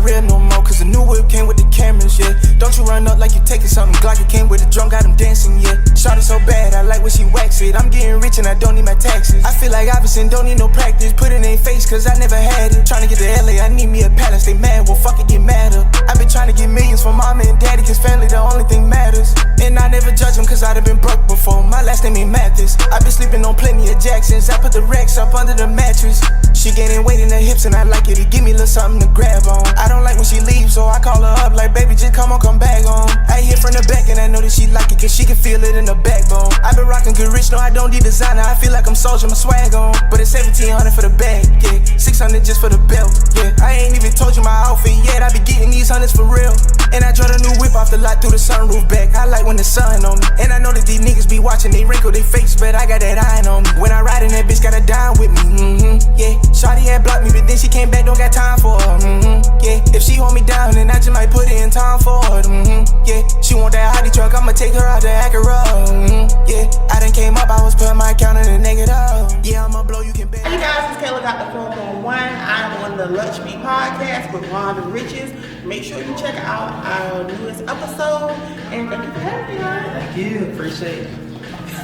real no more, cause the new whip came with the cameras, yeah. Don't you run up like you taking something, Glock it came with the drum, got them dancing, yeah. Shot it so bad, I like when she wax it. I'm getting rich and I don't need my taxes. I feel like Iverson, don't need no practice. Put it in their face, cause I never had it. Tryna get to LA, I need me a palace. They mad, well fuck it, get madder. I been trying to get millions from mama and daddy, cause family the only thing matters. And I never judge them, cause I done been broke before. My last name ain't Mathis. I been sleeping on plenty of Jacksons. I put the Rex up under the mattress. She gaining weight in her hips and I like it. It give me a little something to grab on. I don't like when she leaves, so I call her up like, baby, just come on, come back on. I hit from the back and I know that she like it, cause she can feel it in her backbone. I been rocking good rich, no, I don't need designer. I feel like I'm soldier, my swag on. But it's 1700 for the bag, yeah. 600 just for the belt, yeah. I ain't even told you my outfit yet. I be getting these hundreds for real. And I drove a new whip off the lot through the sunroof back. I like when the sun on me. And I know that these niggas be watching, they wrinkle their face, but I got that iron on me. When I ride in that bitch, gotta dine with me, yeah. Shawty had blocked me, but then she came back, don't got time for her, yeah. If she hold me down, then I just might put it in time for her, yeah. She want that Audi truck, I'ma take her out the Acura, yeah. I done came up, I was putting my account in the negative, yeah. I'ma blow, you can bet. Hey guys, it's Kayla got the 4.1. I'm on the Lunch Meat podcast with Ron and Riches. Make sure you check out our newest episode, and thank you for having me, Ron. Thank you, appreciate it.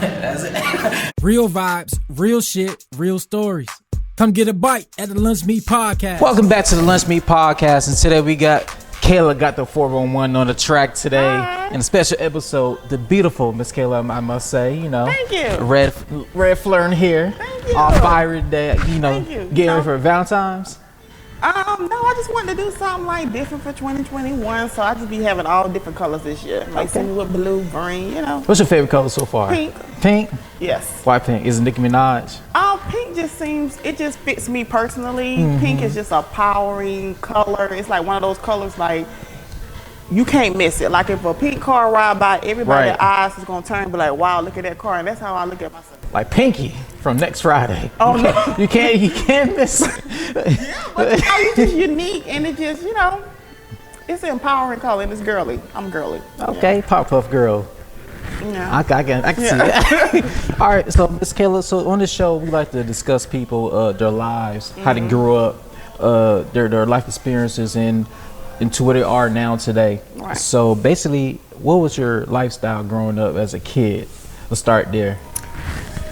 That's it. Real vibes, real shit, real stories. Come get a bite at the Lunch Meat Podcast. Welcome back to the Lunch Meat Podcast, and today we got Kayla got the 411 on the track today. Hi. In a special episode, the beautiful Miss Kayla, I must say, you know. Thank you. Red flirting here. Thank you. All fiery today, you know, Thank you. getting ready for Valentine's. No, I just wanted to do something like different for 2021, so I just be having all different colors this year. Like send me with blue, green, you know. What's your favorite color so far? Pink. Pink? Yes. Why pink? Is it Nicki Minaj? Pink just seems, it just fits me personally. Pink is just a powering color. It's like one of those colors like you can't miss it. Like if a pink car ride by, everybody's eyes is gonna turn and be like, wow, look at that car. And that's how I look at myself. Like Pinky from next Friday. Oh no. You can't miss it. Yeah, but you know, it's just unique and it just, you know, it's an empowering color and it's girly. I'm girly. Okay, yeah. Pop-Puff girl. Yeah. I can see that. All right, so Miss Kayla, so on this show we like to discuss people, their lives, how they grew up, their life experiences, and into what they are now today. Right. So basically, what was your lifestyle growing up as a kid? Let's start there.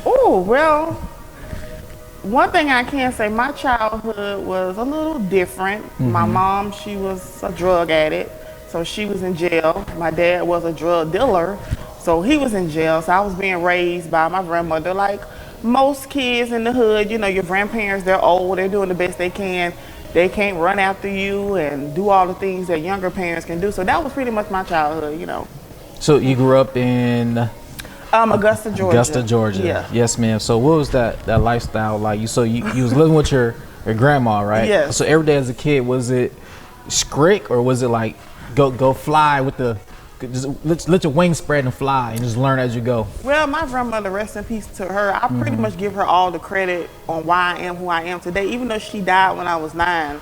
Oh, well, one thing I can say, my childhood was a little different. My mom, she was a drug addict, so she was in jail. My dad was a drug dealer, so he was in jail. So I was being raised by my grandmother. Like most kids in the hood, you know, your grandparents, they're old, they're doing the best they can. They can't run after you and do all the things that younger parents can do. So that was pretty much my childhood, you know. So you grew up in Augusta, Georgia. Augusta, Georgia. Yeah. Yes, ma'am. So what was that lifestyle like? You was living with your grandma, right? Yes. So every day as a kid, was it strict or was it like go fly with the just let your wings spread and fly and just learn as you go? Well, my grandmother, rest in peace to her, I pretty much give her all the credit on why I am who I am today. Even though she died when I was 9,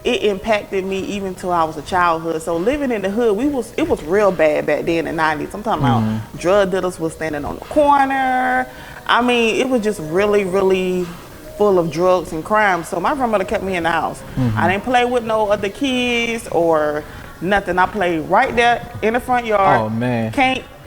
it impacted me even till I was a childhood. So living in the hood, it was real bad back then in the 90s. I'm talking about drug dealers was standing on the corner. I mean, it was just really, really full of drugs and crime. So my grandmother kept me in the house. I didn't play with no other kids or nothing. I played right there in the front yard. Oh man.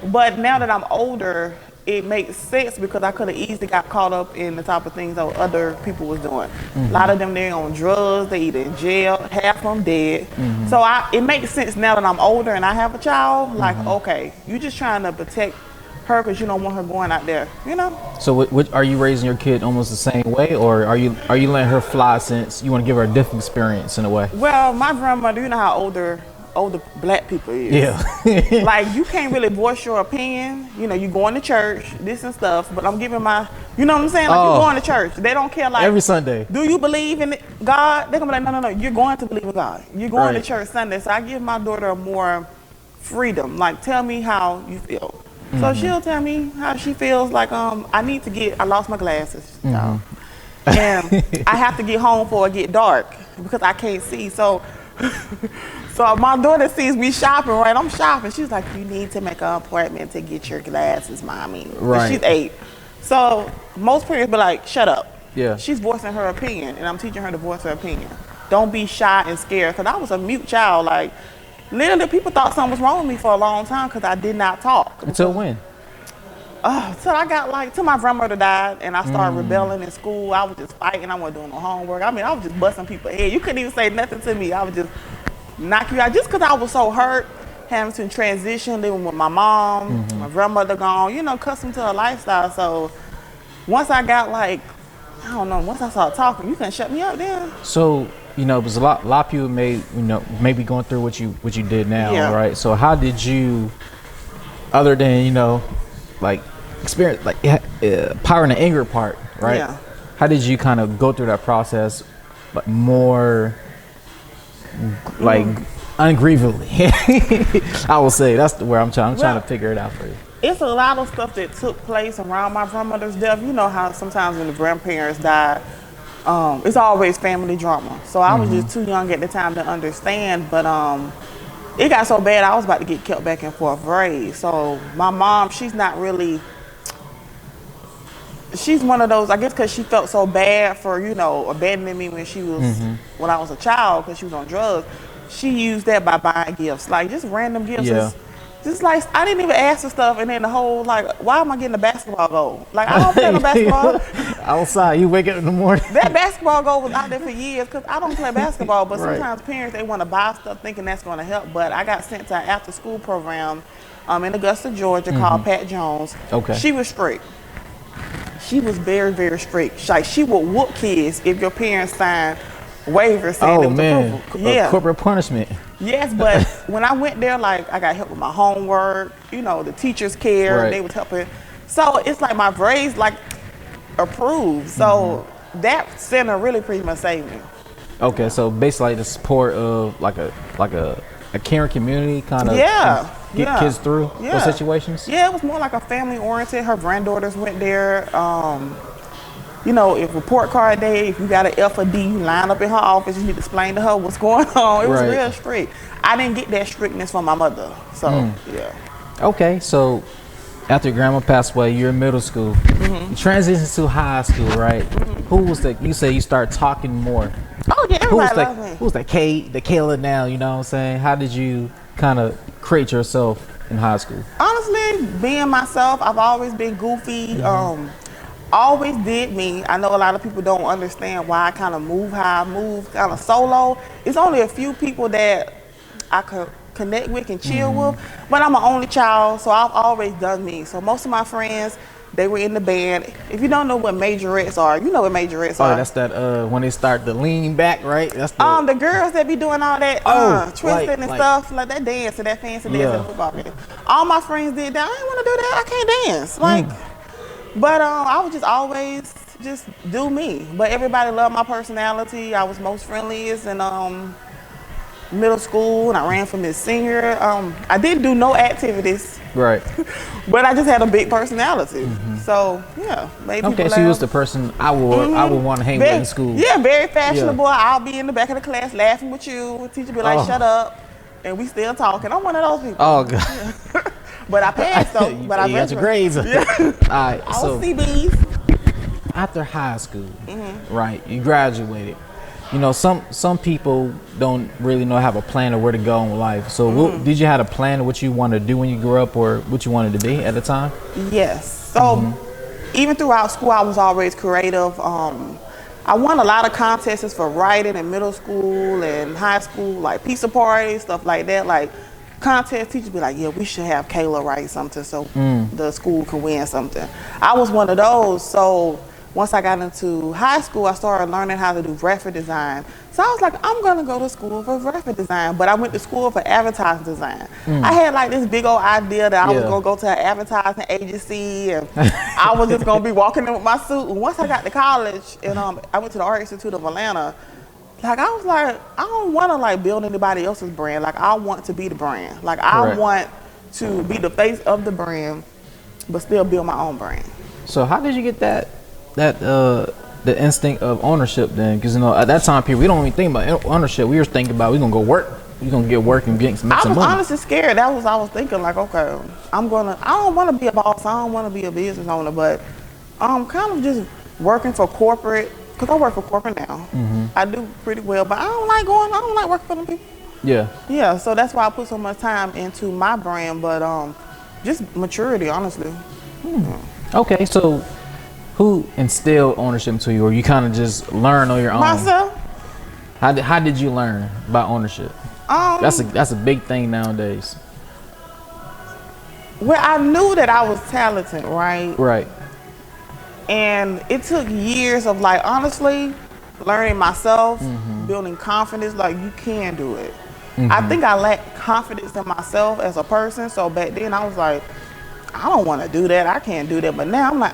But now that I'm older, it makes sense because I could have easily got caught up in the type of things that other people was doing. A lot of them, they're on drugs, they either in jail, half of them dead. So it makes sense now that I'm older and I have a child, like, okay, you're just trying to protect her because you don't want her going out there, you know? So what are you raising your kid almost the same way, or are you letting her fly since you want to give her a different experience in a way? Well, my grandmother, you know how older black people is. Yeah. Like you can't really voice your opinion. You know, you going to church, this and stuff, but I'm giving my, you know what I'm saying? Like you going to church. They don't care like every Sunday. Do you believe in God? They're gonna be like, no, you're going to believe in God. You're going to church Sunday. So I give my daughter more freedom. Like tell me how you feel. So she'll tell me how she feels. Like I lost my glasses. And I have to get home before it get dark because I can't see. So my daughter sees me shopping, right? I'm shopping. She's like, you need to make an appointment to get your glasses, mommy. Right. She's 8. So most parents be like, shut up. Yeah. She's voicing her opinion, and I'm teaching her to voice her opinion. don't be shy and scared. Because I was a mute child. Like, literally, people thought something was wrong with me for a long time because I did not talk. Until when? So I got like, till my grandmother died and I started rebelling in school. I was just fighting. I wasn't doing no homework. I mean, I was just busting people's head. You couldn't even say nothing to me. I would just knock you out just because I was so hurt, having to transition, living with my mom, my grandmother gone, you know, accustomed to a lifestyle. So once I got like, I don't know, once I started talking, you couldn't shut me up then. So, you know, because a lot of people maybe going through what you did now, Yeah. right? So how did you, other than, you know, like experience, like power and the anger part, right? Yeah. How did you kind of go through that process, but more like ungrievably? I will say that's where I'm trying to figure it out for you. It's a lot of stuff that took place around my grandmother's death. You know how sometimes when the grandparents die, it's always family drama. So I was just too young at the time to understand, but it got so bad I was about to get kept back in fourth grade. So my mom, she's one of those, I guess because she felt so bad for, you know, abandoning me when she was, when I was a child because she was on drugs. She used that by buying gifts, like just random gifts. Yeah. Just like, I didn't even ask for stuff, and then the whole, like, why am I getting a basketball goal? Like, I don't play no basketball. Outside, you wake up in the morning. That basketball goal was out there for years because I don't play basketball, but Right. sometimes parents, they want to buy stuff thinking that's going to help. But I got sent to an after-school program in Augusta, Georgia called Pat Jones. Okay. She was strict. She was very, very strict. Like, she would whoop kids if your parents signed waivers saying it Oh was man, approval. Yeah. corporate punishment. Yes, but when I went there, like, I got help with my homework, you know, the teachers cared, Right. they was helping. So it's like my grades, like, approved. So that center really pretty much saved me. Okay, so basically like the support of like a caring community kind of Yeah, get yeah. kids through Yeah. those situations. Yeah, it was more like a family oriented. Her granddaughters went there. You know, if report card day, if you got an F or D, you line up in her office, you need to explain to her what's going on. It was Right. real strict. I didn't get that strictness from my mother. So, yeah. Okay, so after your grandma passed away, you're in middle school. You transition to high school, right? Who was you say you start talking more? Oh, yeah, Who was everybody loves me. the Kayla now, you know what I'm saying? How did you kind of create yourself in high school? Honestly, being myself, I've always been goofy. Always did me. I know a lot of people don't understand why I kind of move how I move, kind of solo. It's only a few people that I could connect with and chill with, but I'm an only child, so I've always done me. So most of my friends, they were in the band. If you don't know what majorettes are, you know what majorettes Oh, are. that's that when they start to lean back, right? That's the The girls that be doing all that twisting and like- stuff, like that dance and that fancy dance Yeah. at the football game. All my friends did that. I didn't want to do that. I can't dance. Like, but I was just always just do me. But everybody loved my personality. I was most friendliest in middle school, and I ran for Miss Senior. I didn't do no activities, right. but I just had a big personality. So yeah, made people Okay, so you was laugh. the person I would want to hang with in school. Yeah, very fashionable. I'll be in the back of the class laughing with you. Teacher be like, Oh. "Shut up," and we still talking. I'm one of those people. Oh god. But I passed though. you But I got your grades. All right. I So was CBs. after high school, right? You graduated. You know, some people don't really have a plan of where to go in life. So, did you have a plan of what you wanted to do when you grew up, or what you wanted to be at the time? Yes. So even throughout school, I was always creative. I won a lot of contests for writing in middle school and high school, like pizza parties, stuff like that. Like contest teachers be like, "Yeah, we should have Kayla write something so the school can win something." I was one of those. So once I got into high school, I started learning how to do graphic design. So I was like, I'm gonna go to school for graphic design, but I went to school for advertising design. I had like this big old idea that I was Yeah. gonna go to an advertising agency and I was just gonna be walking in with my suit. And once I got to college and I went to the Art Institute of Atlanta, like I was like, I don't wanna like build anybody else's brand. Like I want to be the brand. Like I Correct. want to be the face of the brand, but still build my own brand. So, how did you get the instinct of ownership then? Because at that time period, we don't even think about ownership. We were thinking about we're gonna go work. We're gonna get work and make I some was money. honestly scared. That was I was thinking like, okay, I don't want to be a boss. I don't want to be a business owner, but kind of just working for corporate Cause I work for corporate now. I do pretty well, but I don't like working for them people. Yeah. Yeah, so that's why I put so much time into my brand, but just maturity, honestly. Okay, so who instilled ownership to you, or you kind of just learn on your own? Myself. How did you learn about ownership? That's a big thing nowadays. Well, I knew that I was talented, right? Right. And it took years of like honestly learning myself, building confidence, like you can do it. I think I lacked confidence in myself as a person, so back then I was like, I don't want to do that, I can't do that. But now I'm like,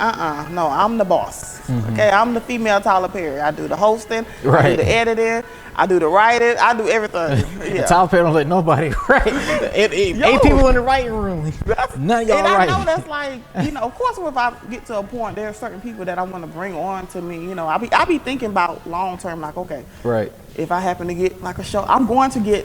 no, I'm the boss. Okay, I'm the female Tyler Perry. I do the hosting, I do the editing, I do the writing, I do everything. Yeah. Tyler Perry don't let nobody write. Eight people in the writing room. None of y'all and writing. I know that's like, of course, if I get to a point, there are certain people that I want to bring on to me. I be thinking about long term, like, okay, Right. if I happen to get like a show, I'm going to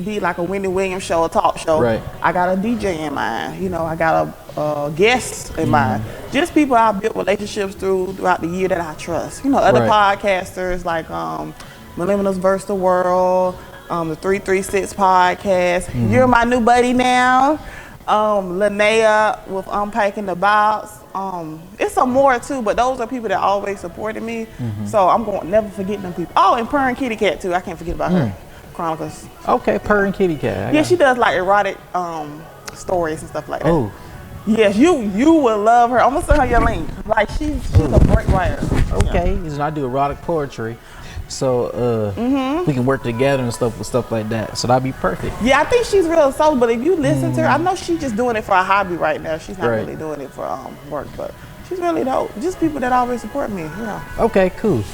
be like a Wendy Williams show, a talk show. Right. I got a DJ in mind. I got a guest in mind. Just people I built relationships throughout the year that I trust. Other podcasters like Millennials vs. the World, the 336 podcast. You're my new buddy now. Linnea with Unpacking the Box. It's some more too, but those are people that always supported me. So I'm going to never forget them people. Oh, and Purr and Kitty Cat too. I can't forget about her. Chronicles. Okay, Purr and Kitty Cat. Yeah, she does like erotic stories and stuff like that. Oh. Yes, you will love her. I'm gonna send her your link. Like she's a great writer. Okay, so I do erotic poetry, so we can work together and stuff like that. So that'd be perfect. Yeah, I think she's real soul. But if you listen to her, I know she's just doing it for a hobby right now. She's not really doing it for work, but she's really dope. Just people that always support me. Okay, cool.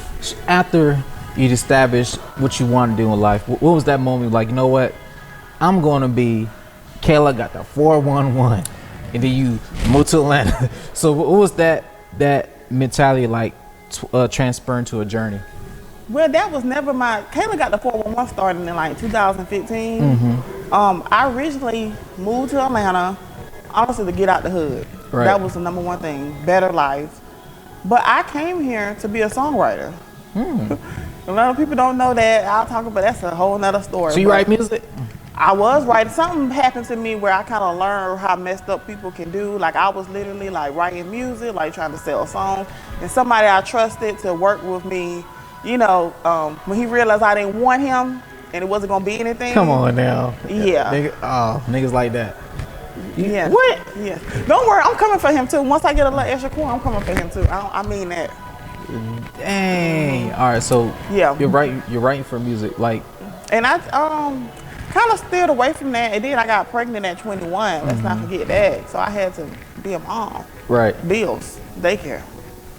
After you'd established what you want to do in life, what was that moment like, you know what, I'm going to be, Kayla got the 411, and then you moved to Atlanta. So what was that mentality like transferring to a journey? Well, that was never Kayla got the 411 started in like 2015. I originally moved to Atlanta, honestly, to get out the hood. Right. That was the number one thing, better life. But I came here to be a songwriter. A lot of people don't know that. I'll talk about that's a whole nother story. So you write music? I was writing. Something happened to me where I kind of learned how messed up people can do. Like I was literally like writing music, like trying to sell songs. And somebody I trusted to work with me, when he realized I didn't want him and it wasn't gonna be anything. Come on now. Yeah. Niggas like that. Yeah. What? Yeah. Don't worry, I'm coming for him too. Once I get a little extra coin, I'm coming for him too. I mean that. Dang. All right, so yeah, you're writing for music, like. And I kind of steered away from that, and then I got pregnant at 21. Let's not forget that. So I had to be a mom. Right. Bills, daycare,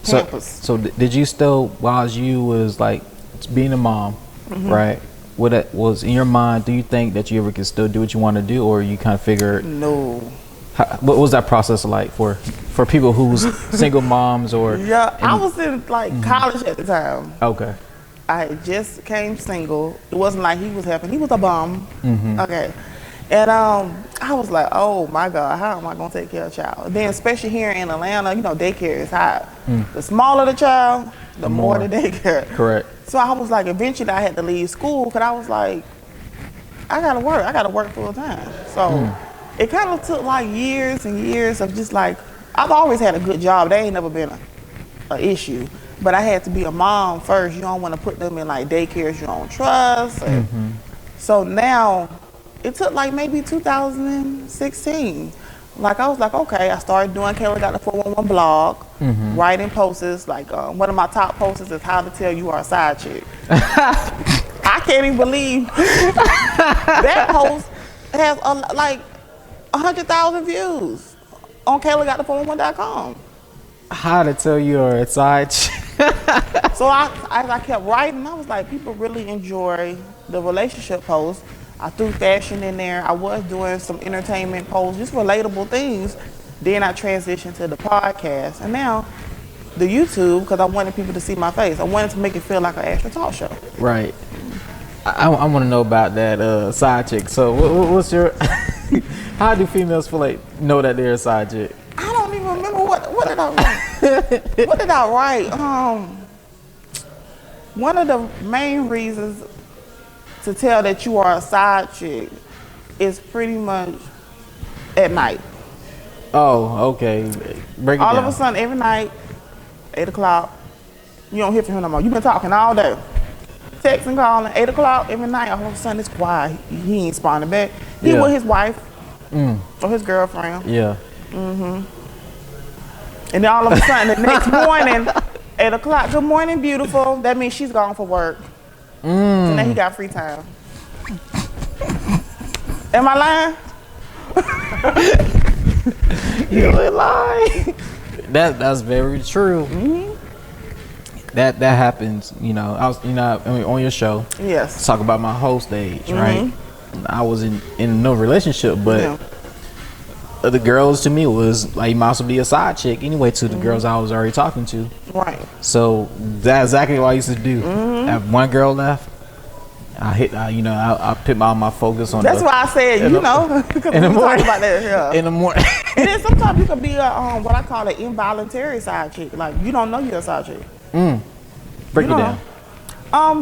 campus. So did you still, while you was like being a mom, right? What that was in your mind? Do you think that you ever could still do what you want to do, or you kind of figured? No. What was that process like for people who's single moms or? Yeah, I was in like college at the time. Okay. I just came single. It wasn't like he was helping. He was a bum. Okay. And I was like, oh my God, how am I gonna take care of a child? Then especially here in Atlanta, daycare is high. The smaller the child, the more the daycare. Correct. So I was like, eventually I had to leave school because I was like, I gotta work full time. So it kind of took like years and years of just like, I've always had a good job. That ain't never been an issue. But I had to be a mom first. You don't want to put them in like daycares you don't trust. So now, it took like maybe 2016. Like I was like, okay, I started doing Kayla Got the 411 blog, writing posts. Like one of my top posts is how to tell you are a side chick. I can't even believe that post has like 100,000 views on KaylaGotThe411.com. How to tell you are a side chick. So as I kept writing, I was like, people really enjoy the relationship posts. I threw fashion in there. I was doing some entertainment posts, just relatable things. Then I transitioned to the podcast, and now the YouTube, because I wanted people to see my face. I wanted to make it feel like an actual talk show. Right. I want to know about that side chick. So what's your? How do females feel like know that they're a side chick? I don't even remember what did I write. What did I write? One of the main reasons to tell that you are a side chick is pretty much at night. Oh, okay. Break it All down. of a sudden, every night, 8 o'clock, you don't hear from him no more. You've been talking all day. Texting, calling, 8 o'clock every night, all of a sudden it's quiet. He ain't responding back. He Yeah. with his wife or his girlfriend. Yeah. And then all of a sudden, the next morning, 8 o'clock, good morning, beautiful. That means she's gone for work. So now he got free time. Am I lying? You ain't lying. That's very true. That happens. You know, on your show. Yes. Talk about my whole stage, right? I was in no relationship, but the girls to me was like, you might also be a side chick anyway to the girls I was already talking to. Right. So that's exactly what I used to do. Have one girl left, I put all my focus on. That's why I said, because we talked about that. Yeah. In the morning. And then sometimes you can be a what I call an involuntary side chick. Like you don't know you're a side chick. Break it down.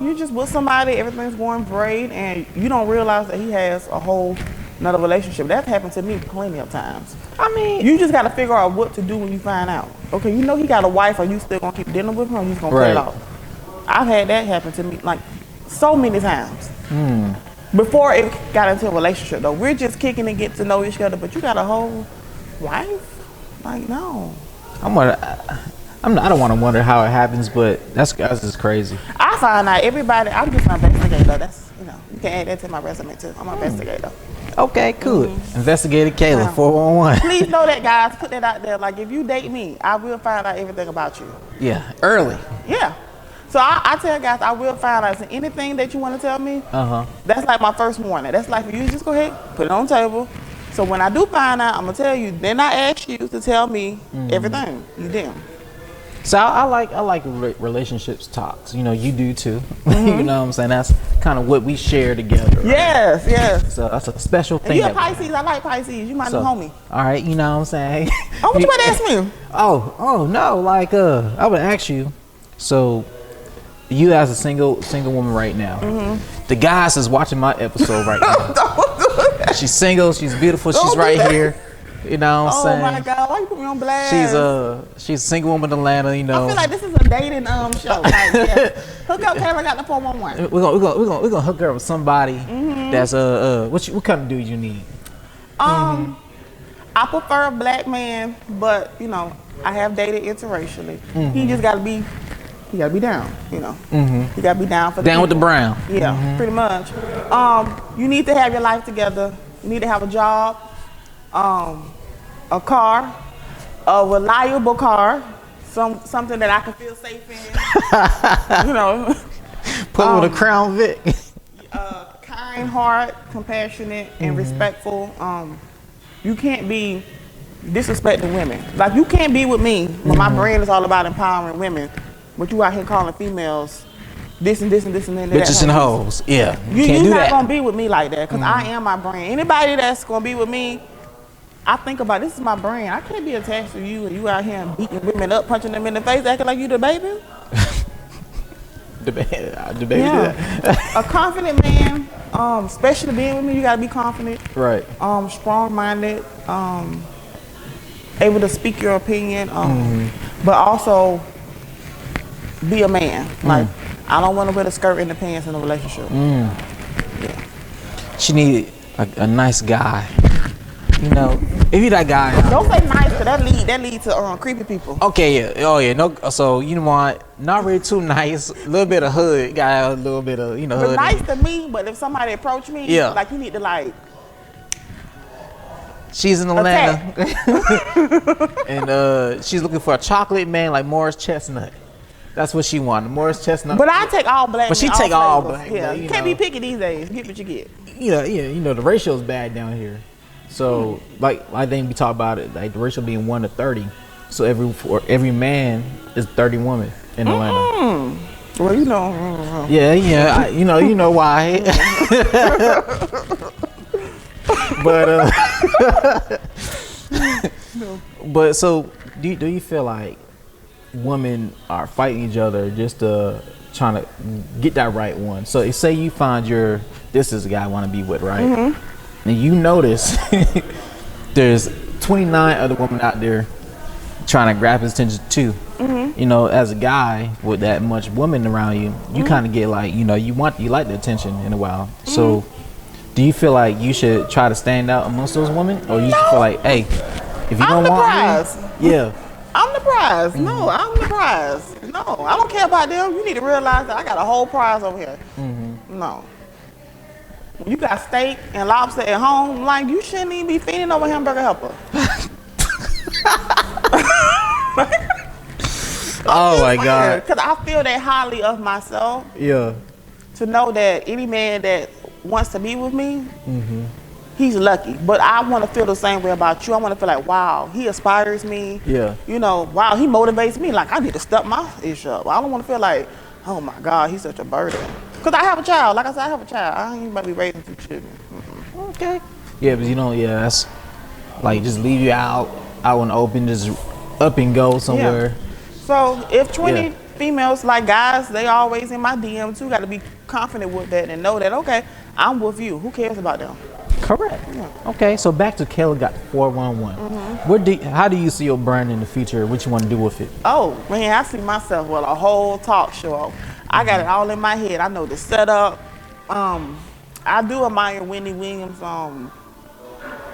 You just with somebody, everything's going great, and you don't realize that he has a whole another relationship. That's happened to me plenty of times. I mean, You just got to figure out what to do when you find out. Okay, you know he got a wife, are you still gonna keep dealing with him, or you just gonna play it Right. off? I've had that happen to me like so many times. Before it got into a relationship, though, we're just kicking and get to know each other. But you got a whole wife, like no. I don't want to wonder how it happens, but that's just crazy. I find out everybody. I'm just an investigator. That's you can add that to my resume too. I'm an investigator. Okay, cool. Investigator Kayla, 411. Please know that, guys. Put that out there. Like, if you date me, I will find out everything about you. Yeah, early. Yeah. So I tell guys, I will find out. So anything that you want to tell me, that's like my first warning. That's like for you, just go ahead, put it on the table. So when I do find out, I'm gonna tell you. Then I ask you to tell me everything. You did. So I like relationships talks. You do too. You know what I'm saying? That's kind of what we share together. Right? Yes. So that's a special thing. And you're a Pisces. I like Pisces. You my new homie. All right, you know what I'm saying? Oh, what you about to ask me? Oh no, like I would ask you. So you as a single woman right now, the guys is watching my episode right now. She's single. She's beautiful. She's right here. You know what I'm saying? Oh my God, why you put me on blast? She's a single woman in Atlanta. I feel like this is a dating show. Like, yeah. Hook up, Kayla got the 411. We're gonna hook her up with somebody that's what kind of dude you need? I prefer a black man, but I have dated interracially. He just gotta be down. He gotta be down for the Down with the people. brown. Yeah, pretty much. You need to have your life together. You need to have a job, a car, a reliable car, something that I can feel safe in. Put him with a Crown Vic. Kind heart, compassionate, and respectful. You can't be disrespecting women. Like you can't be with me when my brand is all about empowering women, but you out here calling females this and this and this and that. Bitches and hoes. Yeah. You're can't do not that. gonna be with me like that because I am my brand. Anybody that's gonna be with me, I think about this is my brand. I can't be attached to you and you out here and beating women up, punching them in the face, acting like you the baby. The baby. Yeah. A confident man, especially being with me, you gotta be confident. Right. Strong-minded, able to speak your opinion, but also be a man. Like I don't want to wear the skirt and the pants in a relationship. Yeah. She need a nice guy. If you that guy. Don't say nice, cause that lead to creepy people. Okay, yeah. Oh, yeah. No. So you want not really too nice. A little bit of hood. Got a little bit of But hood. nice to me, but if somebody approach me, like you need to like. She's in Atlanta, and she's looking for a chocolate man like Morris Chestnut. That's what she wanted, Morris Chestnut. But I take all black. But she men, take all flavors. black. Yeah, But, you can't be picky these days. Get what you get. The ratio's bad down here. So like I think we talk about it, like the ratio being 1 to 30. So every man is 30 women in Atlanta. Well, Yeah. You know why. But so do you feel like women are fighting each other just to trying to get that right one. So say you find this is the guy I want to be with, right? And you notice there's 29 other women out there trying to grab his attention too. You know, as a guy with that much women around you, you kind of get like, you know, you like the attention in a while. So do you feel like you should try to stand out amongst those women, or you feel like, hey, if you don't want me, I'm the prize. No, I'm the prize. No, I don't care about them. You need to realize that I got a whole prize over here. No. When you got steak and lobster at home, like, you shouldn't even be feeding over hamburger helper. Oh my God. Because I feel that highly of myself. Yeah. To know that any man that wants to be with me, he's lucky. But I want to feel the same way about you. I want to feel like, wow, he inspires me. Yeah. You know, wow, he motivates me. Like, I need to step my ish up. I don't want to feel like, oh my God, he's such a burden. Because I have a child. Like I said, I have a child. I ain't about to be raising some children. Okay. Yeah, but you know, that's like, just leave you out in the open, just up and go somewhere. Yeah. So if 20 females, like guys, they always in my DM too, got to be confident with that and know that, okay, I'm with you. Who cares about them? Correct. Yeah. Okay, so back to Kayla got 411. How do you see your brand in the future? What you want to do with it? Oh, man, I see myself with a whole talk show. I got it all in my head. I know the setup. I do admire Wendy Williams,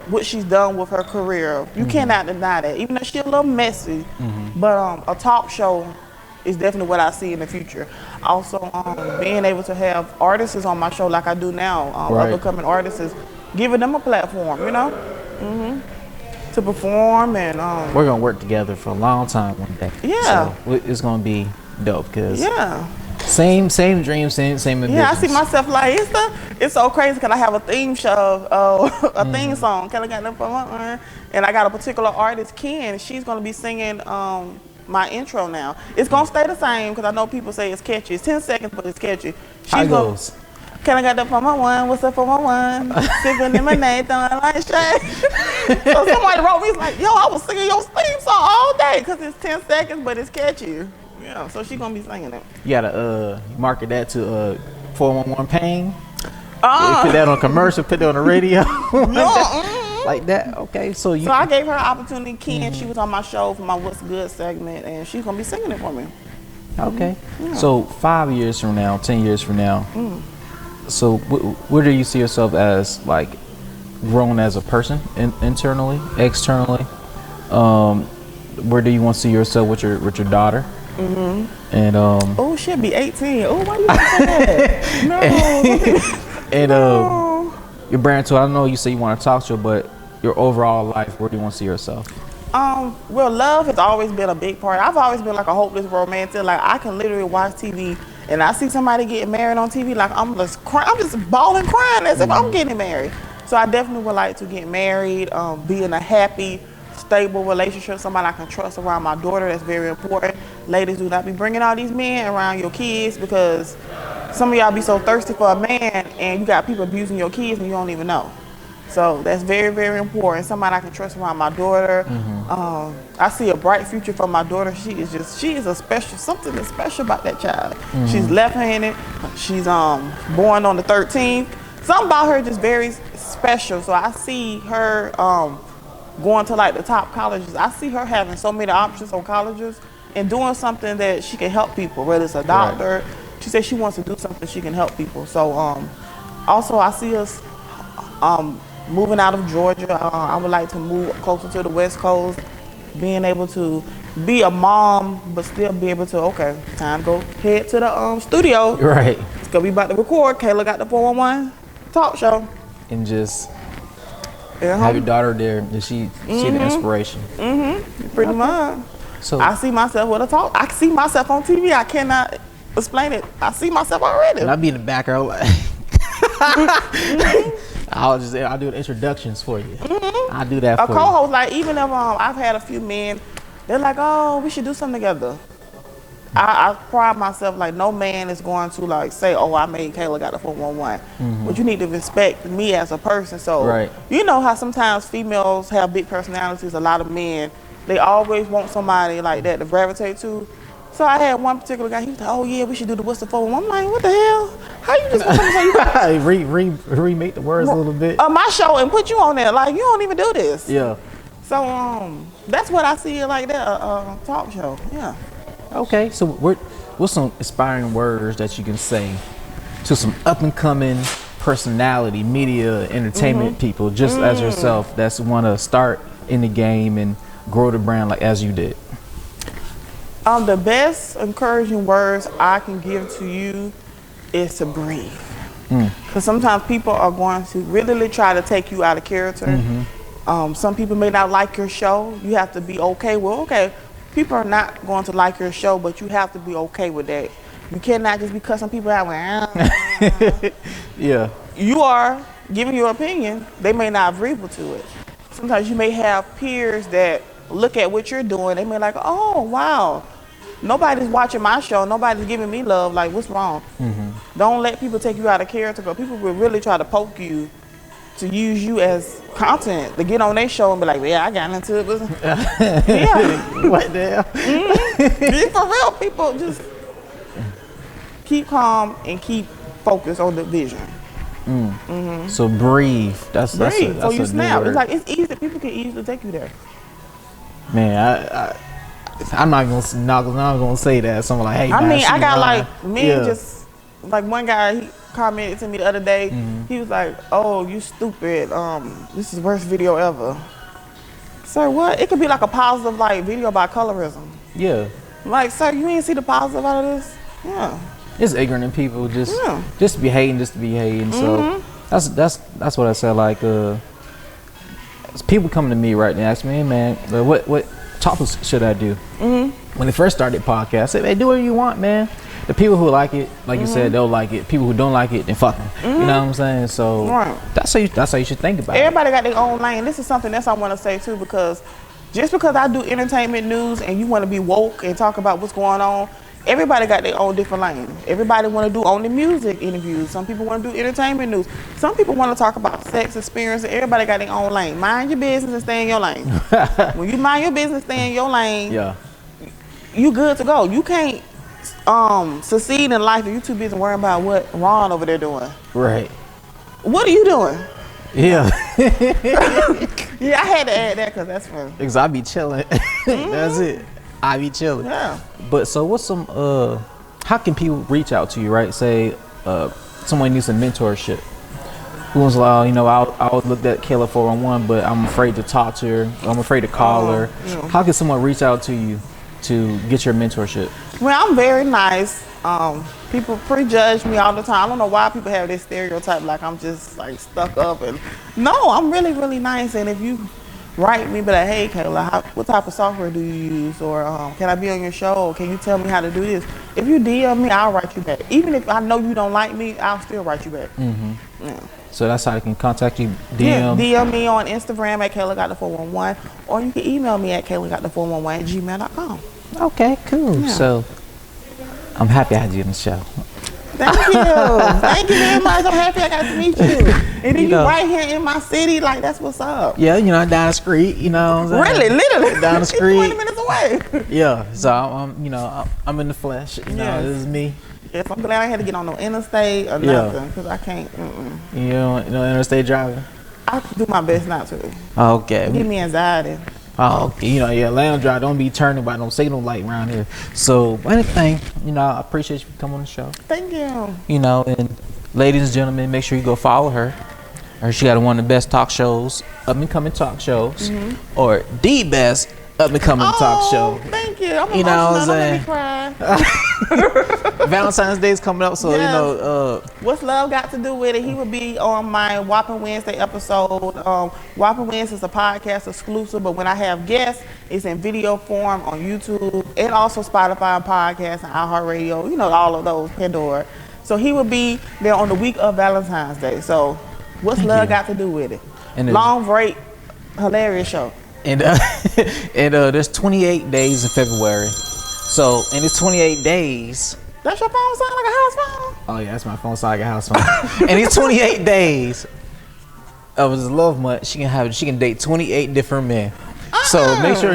what she's done with her career. You cannot deny that, even though she's a little messy. But a talk show is definitely what I see in the future. Also, being able to have artists on my show like I do now, up-and-coming artists, giving them a platform, you know, to perform. And we're gonna work together for a long time one day. Yeah, so it's gonna be dope because same dream, same ambitions. Yeah, I see myself like it's so crazy because I have a theme show, theme song. Kayla got them, and I got a particular artist, Ken. She's gonna be singing my intro now. It's gonna stay the same because I know people say it's catchy. It's 10 seconds, but it's catchy. How it goes? Kayla got the for my one. What's up for my one? Sipping lemonade, throwing like shade. So somebody wrote me, it's like, yo, I was singing your theme song all day because it's 10 seconds, but it's catchy. Yeah, so she's gonna be singing it. You gotta market that to 411 Pain. Put that on commercial, put that on the radio. Like that. Okay, so I gave her an opportunity. Ken, she was on my show for my What's Good segment, and she's gonna be singing it for me. Okay. So 5 years from now, 10 years from now, so where do you see yourself as, like, grown as a person, internally, externally? Where do you want to see yourself with your daughter? And oh, she'll be 18. Oh, why you say that? No. And your brand too. I know you say you want to talk to her, but your overall life, where do you want to see yourself? Well, love has always been a big part. I've always been like a hopeless romantic. Like, I can literally watch TV and I see somebody getting married on TV, like I'm just bawling, crying as if I'm getting married. So I definitely would like to get married, be in a happy, stable relationship, somebody I can trust around my daughter. That's very important. Ladies, do not be bringing all these men around your kids, because some of y'all be so thirsty for a man and you got people abusing your kids and you don't even know. So that's very, very important. Somebody I can trust around my daughter. I see a bright future for my daughter. She is a special, something that's special about that child. She's left-handed. She's born on the 13th. Something about her just very special. So I see her going to like the top colleges. I see her having so many options on colleges and doing something that she can help people, whether it's a doctor. She said she wants to do something she can help people. So also I see us moving out of Georgia. I would like to move closer to the West Coast, being able to be a mom, but still be able to, okay, time to go head to the studio. Right. It's going to be about to record. Kayla got the 411 talk show. And just have your daughter there. Does she see the inspiration? Pretty much. So I see myself with a talk. I see myself on TV. I cannot explain it. I see myself already. And I'll be in the background like I'll do the introductions for you. I'll do that for you. A co-host, like, even if I've had a few men, they're like, oh, we should do something together. I pride myself, like, no man is going to, like, say, oh, I made Kayla got a 411. But you need to respect me as a person. So you know how sometimes females have big personalities. A lot of men, they always want somebody like that to gravitate to. So I had one particular guy, he was like, oh yeah, we should do the what's the 411. I'm like, what the hell? How you just want something so you remake the words a little bit. my show and put you on there? Like, you don't even do this. Yeah. So that's what I see it like that, talk show. Yeah. Okay, so what's some inspiring words that you can say to some up and coming personality, media, entertainment people, just as yourself, that's want to start in the game and grow the brand like as you did? The best encouraging words I can give to you is to breathe. Because sometimes people are going to really try to take you out of character. Some people may not like your show. You have to be okay. Well, okay, people are not going to like your show, but you have to be okay with that. You cannot just be cussing people out. Yeah. You are giving your opinion. They may not agree to it. Sometimes you may have peers that look at what you're doing. They may like, oh, wow. Nobody's watching my show. Nobody's giving me love. Like, what's wrong? Don't let people take you out of character, because people will really try to poke you to use you as content, to get on their show and be like, yeah, I got into it. Yeah. What the hell? For real, people just keep calm and keep focused on the vision. So breathe. That's Breathe. That's So you a snap. new word. It's like, it's easy. People can easily take you there. Man, I'm not gonna say that. Someone like, hey, I man, mean, she I got lying. like, men Yeah. just, like one guy, he commented to me the other day. He was like, oh, you stupid. This is the worst video ever. Sir, what? It could be like a positive like video about colorism. Yeah. Like, sir, you ain't see the positive out of this? Yeah. It's ignorant people just be hating, So that's what I said. Like, people coming to me right now, ask me, hey man, what topics should I do? When they first started podcast, I said, hey, do whatever you want, man. The people who like it, like you said, they'll like it. People who don't like it, then fuck them. You know what I'm saying? So that's how you should think about it. Everybody got their own lane. This is something else I want to say too, because just because I do entertainment news and you want to be woke and talk about what's going on, everybody got their own different lane. Everybody want to do only music interviews. Some people want to do entertainment news. Some people want to talk about sex experience. Everybody got their own lane. Mind your business and stay in your lane. When you mind your business, stay in your lane, you good to go. You can't succeed in life if you too busy worrying about what Ron over there doing. Right. What are you doing? Yeah. Yeah, I had to add that because that's funny. Because I be chilling. That's it. I be chilling. Yeah. But so what's some how can people reach out to you, right? Say someone needs some mentorship. Who's like, you know, I always looked at Kayla 411, but I'm afraid to talk to her. I'm afraid to call her. How can someone reach out to you to get your mentorship? Well, I'm very nice. People prejudge me all the time. I don't know why people have this stereotype like I'm just like stuck up. And no, I'm really, really nice. And if you write me, be like, hey, Kayla, what type of software do you use? Or can I be on your show? Or can you tell me how to do this? If you DM me, I'll write you back. Even if I know you don't like me, I'll still write you back. Yeah. So that's how they can contact you. DM. Yeah, DM me on Instagram at Kayla got the 411, or you can email me at Kayla got the 411 at gmail.com. Okay, cool. Yeah. So I'm happy I had you on the show. Thank you. Thank you very much. I'm happy I got to meet you. And then you right here in my city, like that's what's up. Yeah, you know, down the street, you know what I'm saying? Really, literally. Down the street. 20 minutes away. Yeah, so I'm, you know, I'm in the flesh. You know, this is me. Yes, I'm glad I had to get on no interstate or nothing, because I can't. You know, interstate driving. I do my best not to. Okay. Give me anxiety. Oh, okay. You know, yeah, land drive, don't be turning by no signal light around here. So, anything, you know, I appreciate you coming on the show. Thank you. You know, and ladies and gentlemen, make sure you go follow her. She got one of the best talk shows, up and coming talk shows, or the best up and coming talk show. Thank you. I'm You know what I'm emotional. Don't saying? make me cry. Valentine's Day is coming up, so you know. What's love got to do with it? He will be on my Whopping Wednesday episode. Whopping Wednesday is a podcast exclusive, but when I have guests, it's in video form on YouTube and also Spotify podcast and iHeartRadio. You know, all of those, Pandora. So he will be there on the week of Valentine's Day. So what's love got to do with it? And long break, hilarious show. And there's 28 days in February. So in it's 28 days. That's your phone sound like a house phone? Oh yeah, that's my phone sound like a house phone. And it's 28 days of his love month. She can date 28 different men. So make sure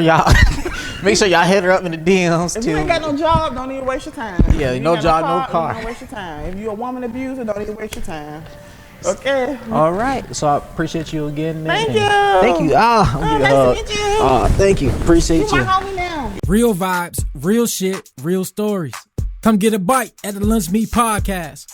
Make sure y'all hit her up in the DMs If too. you ain't got no job, don't even waste your time. Yeah, If you no ain't job, got no car. Don't waste your time. If you're a woman abuser, don't even waste your time. Okay. All right. So I appreciate you again, man. Thank you. Thank you. I'm nice to meet you. Thank you. Appreciate You you. my homie now. Real vibes, real shit, real stories. Come get a bite at the Lunch Meat Podcast.